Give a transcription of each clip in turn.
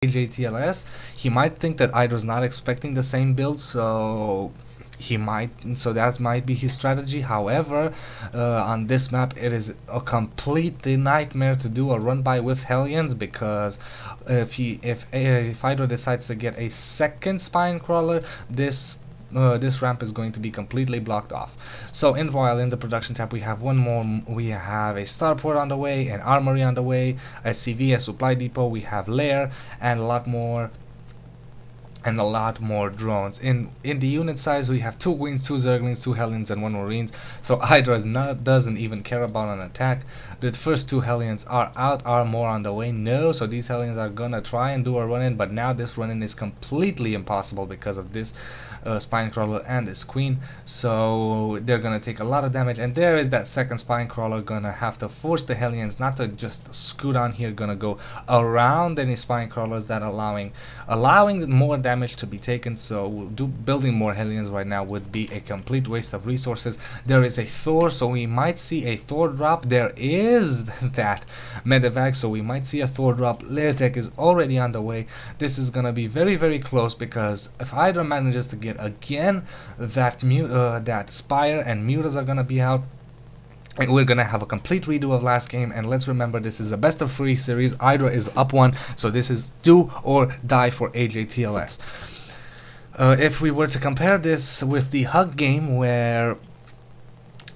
ajtls. He might think that IdrA's not expecting the same build, so that might be his strategy. However, on this map it is a complete nightmare to do a run by with Hellions, because if IdrA decides to get a second spine crawler, this ramp is going to be completely blocked off. So while in the production tab we have we have a starport on the way, an armory on the way, a CV, a supply depot, we have lair, and a lot more drones. In the unit size we have 2 queens, 2 zerglings, 2 hellions, and 1 marines. So IdrA's doesn't even care about an attack. The first 2 hellions are out. Are more on the way? No. So these hellions are gonna try and do a run-in, but now this run-in is completely impossible because of this spine crawler and this queen. So they're gonna take a lot of damage, and there is that second spine crawler gonna have to force the hellions not to just scoot on here, gonna go around any spine crawlers, that allowing more damage to be taken. So building more hellions right now would be a complete waste of resources. There is a Thor, so we might see a Thor drop. There is that medevac, so we might see a Thor drop. Lair tech is already on the way. This is gonna be very, very close, because if IdrA manages to get again that Spire and Mutas are gonna be out, and we're gonna have a complete redo of last game. And let's remember, this is a best of 3 series. IdrA is up 1, so this is do or die for ajtls. If we were to compare this with the Huck game, where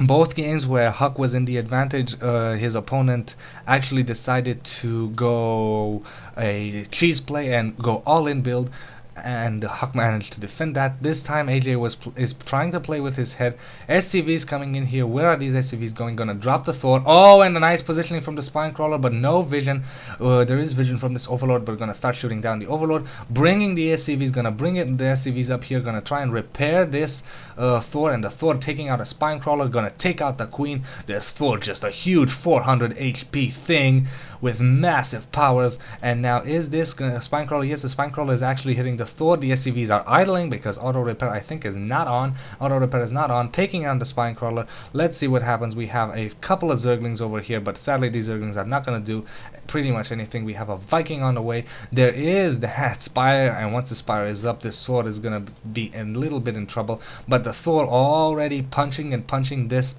both games where Huck was in the advantage, his opponent actually decided to go a cheese play and go all in build, and Huck managed to defend that. This time AJ is trying to play with his head. SCVs coming in here. Where are these SCVs going? Gonna drop the Thor. Oh, and a nice positioning from the spine crawler, but no vision. There is vision from this overlord, but gonna start shooting down the overlord, bringing the SCVs. Gonna bring the SCVs up here. Gonna try and repair this Thor, and the Thor taking out a spine crawler. Gonna take out the queen. This Thor just a huge 400 HP thing with massive powers. And now is this spine crawler? Yes, the spine crawler is actually hitting the Thor. The SCVs are idling because auto repair I think is not on. Auto repair is not on, taking on the spine crawler. Let's see what happens. We have a couple of zerglings over here, but sadly these zerglings are not going to do pretty much anything. We have a Viking on the way. There is that Spire, and once the Spire is up, this sword is going to be a little bit in trouble. But the Thor already punching this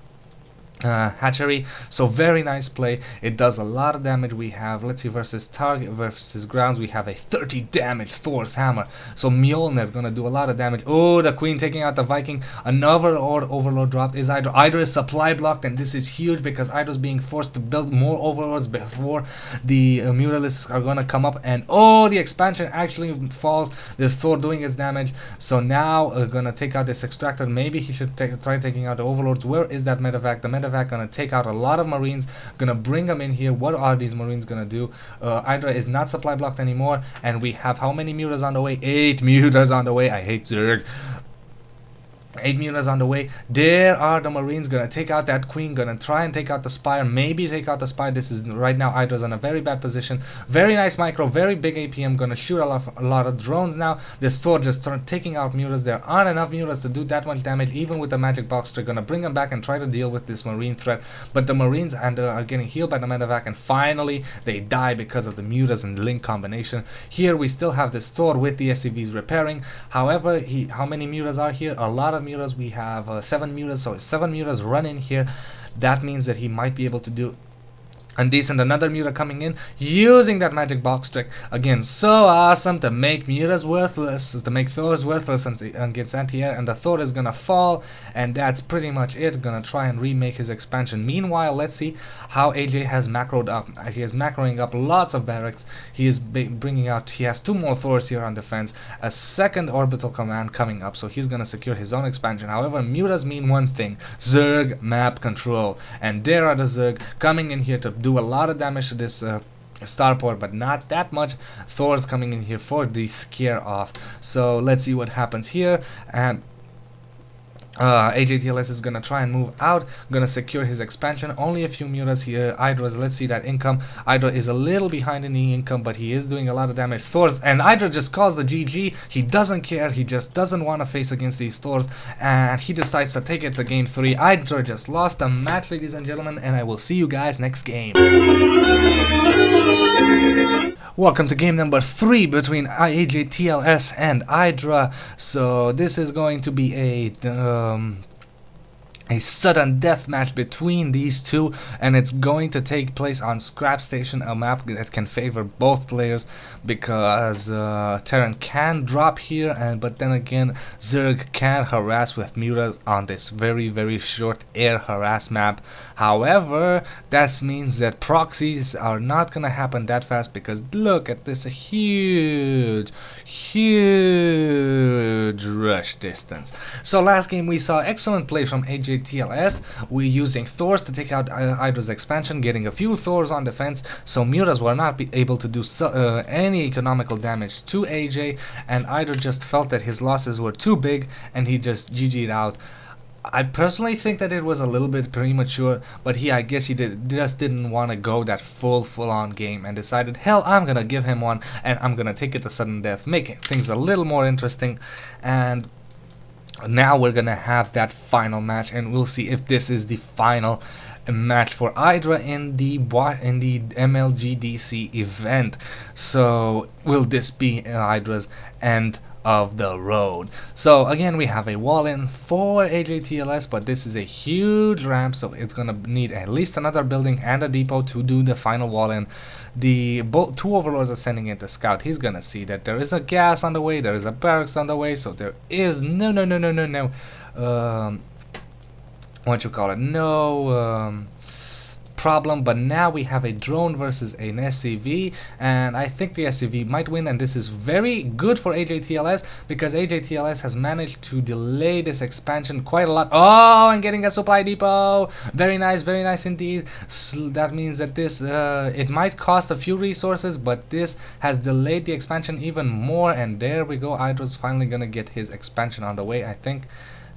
hatchery, so very nice play. It does a lot of damage. We have, let's see, versus target versus grounds, we have a 30 damage Thor's hammer, so Mjolnir gonna do a lot of damage. Oh, the queen taking out the Viking. Another overlord dropped. Is IdrA is supply blocked, and this is huge because IdrA's being forced to build more overlords before the mutalisks are gonna come up. And oh, the expansion actually falls. There's Thor doing his damage, so now gonna take out this extractor. Maybe he should try taking out the overlords. Where is that medevac? The medevac gonna take out a lot of marines, gonna bring them in here. What are these marines gonna do? IdrA is not supply blocked anymore, and we have how many mutas on the way? 8 mutas on the way. I hate Zerg. 8 mutas on the way. There are the marines, gonna take out that queen, gonna try and take out the Spire, maybe take out the Spire. This is right now IdrA's in a very bad position. Very nice micro, very big APM, gonna shoot a lot of drones now. This Thor just started taking out mutas. There aren't enough mutas to do that much damage, even with the magic box. They're gonna bring them back and try to deal with this marine threat, but the marines are getting healed by the medevac, and finally they die because of the mutas and link combination. Here we still have this Thor with the SCVs repairing. However, how many mutas are here? A lot of mutas. We have 7 mutas, so if 7 mutas run in here, that means that he might be able to do decent. Another muta coming in using that magic box trick again. So awesome to make mutas worthless, to make Thors worthless against anti-air, and the Thor is gonna fall, and that's pretty much it. Gonna try and remake his expansion. Meanwhile, let's see how AJ has macroed up. He is macroing up lots of barracks. He is bringing out, he has 2 more Thors here on defense, a second orbital command coming up, so he's gonna secure his own expansion. However, mutas mean one thing: Zerg map control, and there are the Zerg coming in here to do a lot of damage to this starport, but not that much. Thor's coming in here for the scare off. So let's see what happens here. And ajtls is gonna try and move out, gonna secure his expansion. Only a few mutas here. IdrA's, let's see that income. IdrA is a little behind in the income, but he is doing a lot of damage. Thor's, and IdrA just calls the GG. He doesn't care. He just doesn't want to face against these Thors, and he decides to take it to game 3. IdrA just lost the match, ladies and gentlemen, and I will see you guys next game. Welcome to game number 3 between ajtls and IdrA. So this is going to be a sudden death match between these two, and it's going to take place on Scrap Station, a map that can favor both players because Terran can drop here, but then again Zerg can harass with mutas on this very short air harass map. However, that means that proxies are not gonna happen that fast, because look at this huge rush distance. So last game we saw excellent play from ajtls. We're using Thors to take out IdrA's expansion, getting a few Thors on defense, so mutas will not be able to do any economical damage to AJ, and IdrA just felt that his losses were too big and he just GG'd out. I personally think that it was a little bit premature, but I guess he just didn't want to go that full-on game and decided, hell, I'm gonna give him one and I'm gonna take it to sudden death, making things a little more interesting. And now we're gonna have that final match, and we'll see if this is the final match for IdrA in the MLGDC event. So will this be IdrA's end of the road? So again, we have a wall in for ajtls, but this is a huge ramp, so it's gonna need at least another building and a depot to do the final wall in. The two overlords are sending in to scout. He's gonna see that there is a gas on the way, there is a barracks on the way, so there is no problem. But now we have a drone versus an SCV, and I think the SCV might win, and this is very good for ajtls because ajtls has managed to delay this expansion quite a lot. Oh, and getting a supply depot, very nice indeed. So that means that this it might cost a few resources, but this has delayed the expansion even more, and there we go. IdrA's finally gonna get his expansion on the way, I think,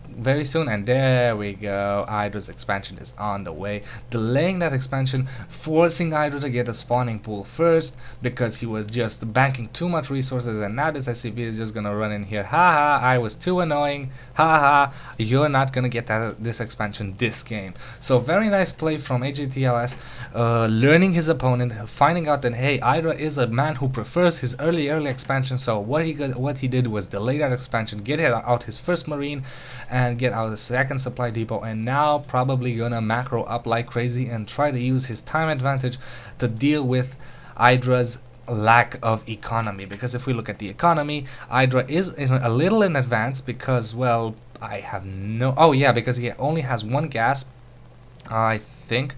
very soon, and there we go. IdrA's expansion is on the way, delaying that expansion, forcing IdrA to get a spawning pool first because he was just banking too much resources, and now this SCV is just gonna run in here. Haha, I was too annoying. Haha, you're not gonna get this expansion this game. So very nice play from ajtls, learning his opponent, finding out that hey, IdrA is a man who prefers his early expansion. So what he did was delay that expansion, get out his first marine, and get out a second supply depot, and now probably gonna macro up like crazy and try to use his time advantage to deal with IdrA's lack of economy. Because if we look at the economy, IdrA is a little in advance because, well, I have no... oh yeah, because he only has one gas, I think.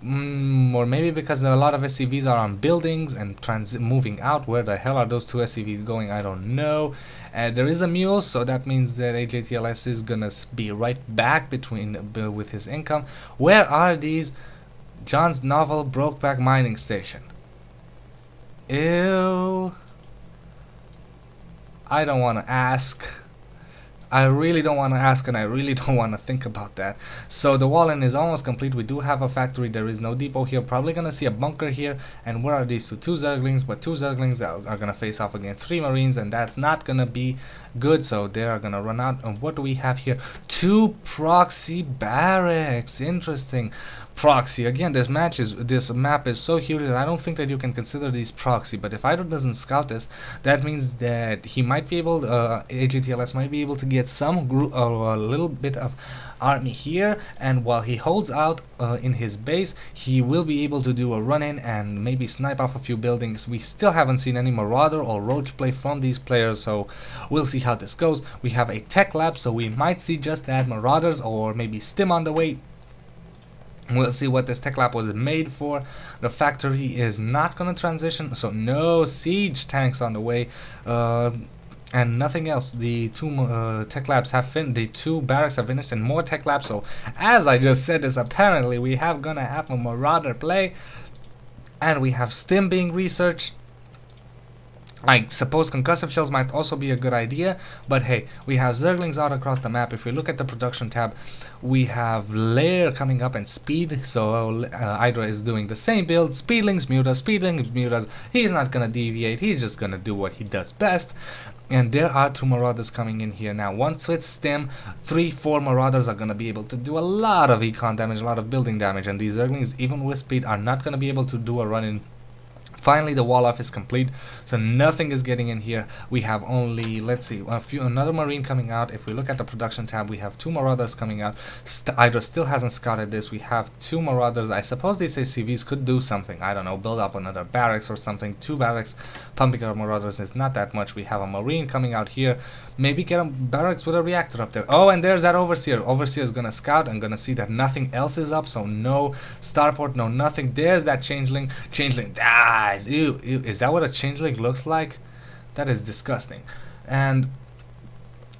Or maybe because a lot of SCVs are on buildings and moving out. Where the hell are those two SCVs going? I don't know. There is a mule, so that means that ajtls is gonna be right back with his income. Where are these? John's novel Brokeback mining station. Ew. I don't want to ask. I really don't want to ask, and I really don't want to think about that. So the wall-in is almost complete. We do have a factory. There is no depot here. Probably going to see a bunker here. And where are these two Zerglings? But two Zerglings are going to face off against 3 Marines, and that's not going to be good. So they are going to run out. And what do we have here? 2 proxy barracks. Interesting. Proxy. Again, this map is so huge that I don't think that you can consider these proxy. But if IdrA doesn't scout this, that means that he might be able, ajtls might be able to get some group or a little bit of army here, and while he holds out in his base, he will be able to do a run-in and maybe snipe off a few buildings. We still haven't seen any Marauder or Roach play from these players, so we'll see how this goes. We have a tech lab, so we might see just that, Marauders or maybe Stim on the way. We'll see what this tech lab was made for. The factory is not going to transition, so no siege tanks on the way, and nothing else. The 2 tech labs have the 2 barracks have finished, and more tech labs. So as I just said this, apparently we have gonna have a Marauder play, and we have Stim being researched. I suppose concussive shells might also be a good idea, but hey, we have Zerglings out across the map. If we look at the production tab, we have Lair coming up and Speed, so IdrA is doing the same build, Speedlings, Mutas. He's not gonna deviate, he's just gonna do what he does best. And there are 2 Marauders coming in here now. Once with Stim, 3-4 Marauders are gonna be able to do a lot of econ damage, a lot of building damage, and these Zerglings, even with Speed, are not gonna be able to do a run-in Finally, the wall off is complete, so nothing is getting in here. We have only, let's see, another Marine coming out. If we look at the production tab, we have 2 Marauders coming out. IdrA still hasn't scouted this. We have 2 Marauders. I suppose these SCVs could do something. I don't know, build up another barracks or something. 2 barracks pumping out Marauders is not that much. We have a Marine coming out here. Maybe get a barracks with a reactor up there. Oh, and there's that Overseer. Overseer is gonna scout and gonna see that nothing else is up, so no starport, no nothing. There's that Changeling. Changeling dies. Ew, ew. Is that what a Changeling looks like? That is disgusting. And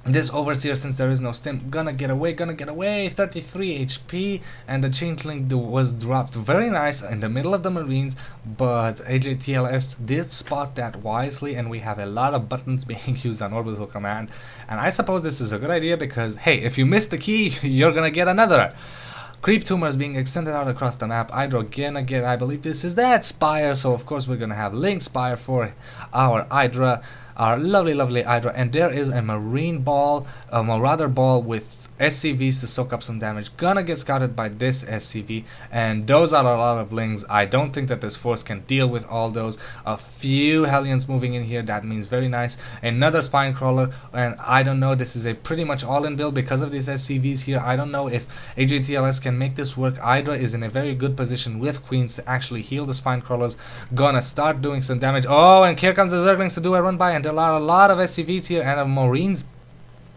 this Overseer, since there is no stim, gonna get away, 33 HP, and the Changeling was dropped very nice in the middle of the Marines, but ajtls did spot that wisely, and we have a lot of buttons being used on orbital command, and I suppose this is a good idea because, hey, if you miss the key, you're gonna get another. Creep tumors being extended out across the map. IdrA gonna get, I believe this is that Spire, so of course we're gonna have Link Spire for our IdrA, our lovely IdrA, and there is a Marine ball, a Marauder ball with SCVs to soak up some damage. Gonna get scouted by this SCV, and those are a lot of Lings. I don't think that this force can deal with all those. A few Hellions moving in here, that means very nice. Another Spine Crawler, and I don't know, this is a pretty much all-in build because of these SCVs here. I don't know if ajtls can make this work. IdrA is in a very good position with Queens to actually heal the Spine Crawlers. Gonna start doing some damage. Oh, and here comes the Zerglings to do a run by, and there are a lot of SCVs here and Marines.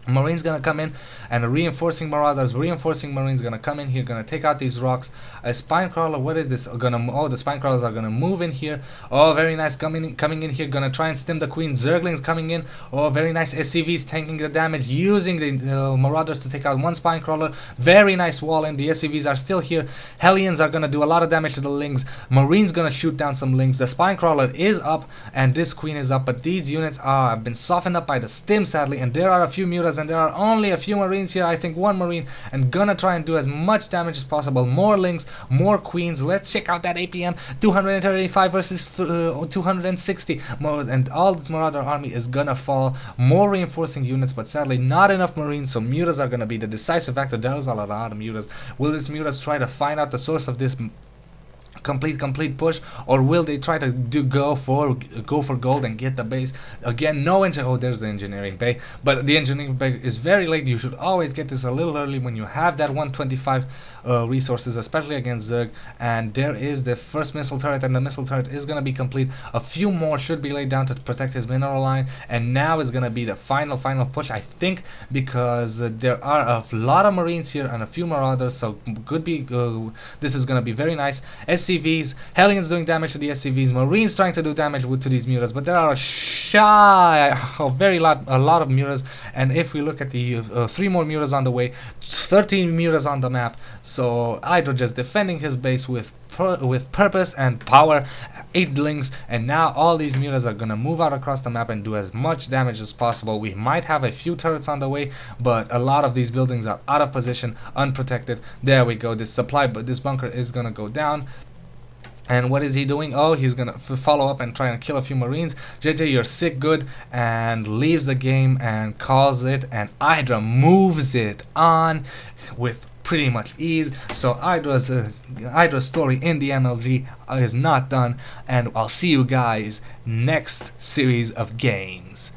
Marines gonna come in, and reinforcing Marauders, reinforcing Marines gonna come in here, gonna take out these rocks. A Spine Crawler, what is this? Oh, the Spine Crawlers are gonna move in here. Oh, very nice, coming in here, gonna try and stim the Queen. Zerglings coming in. Oh, very nice, SCVs tanking the damage, using the Marauders to take out 1 Spine Crawler. Very nice wall in, the SCVs are still here. Hellions are gonna do a lot of damage to the Lings. Marines gonna shoot down some Lings. The Spine Crawler is up, and this Queen is up, but these units have been softened up by the stim, sadly, and there are a few mutas, and there are only a few Marines here. I think 1 Marine, and gonna try and do as much damage as possible. More Lings, more Queens. Let's check out that APM. 235 versus 260, and all this Marauder army is gonna fall. More reinforcing units, but sadly not enough Marines, so mutas are gonna be the decisive factor. Those are a lot of mutas. Will this mutas try to find out the source of this complete push, or will they try to go for gold and get the base? Again, no oh, there's the engineering bay, but the engineering bay is very late. You should always get this a little early when you have that 125 resources, especially against Zerg. And there is the first missile turret, and the missile turret is going to be complete. A few more should be laid down to protect his mineral line, and now is going to be the final push, I think, because there are a lot of Marines here and a few Marauders, so this is going to be very nice. SCVs, Hellions doing damage to the SCVs, Marines trying to do damage to these mutas, but there are a lot of mutas, and if we look at the 3 more mutas on the way, 13 mutas on the map, so IdrA just defending his base with purpose and power, 8 Lings, and now all these mutas are gonna move out across the map and do as much damage as possible. We might have a few turrets on the way, but a lot of these buildings are out of position, unprotected. There we go, this bunker is gonna go down. And what is he doing? Oh, he's gonna follow up and try and kill a few Marines. JJ, you're sick good, and leaves the game and calls it, and IdrA moves it on with pretty much ease. So IdrA's story in the MLG is not done, and I'll see you guys next series of games.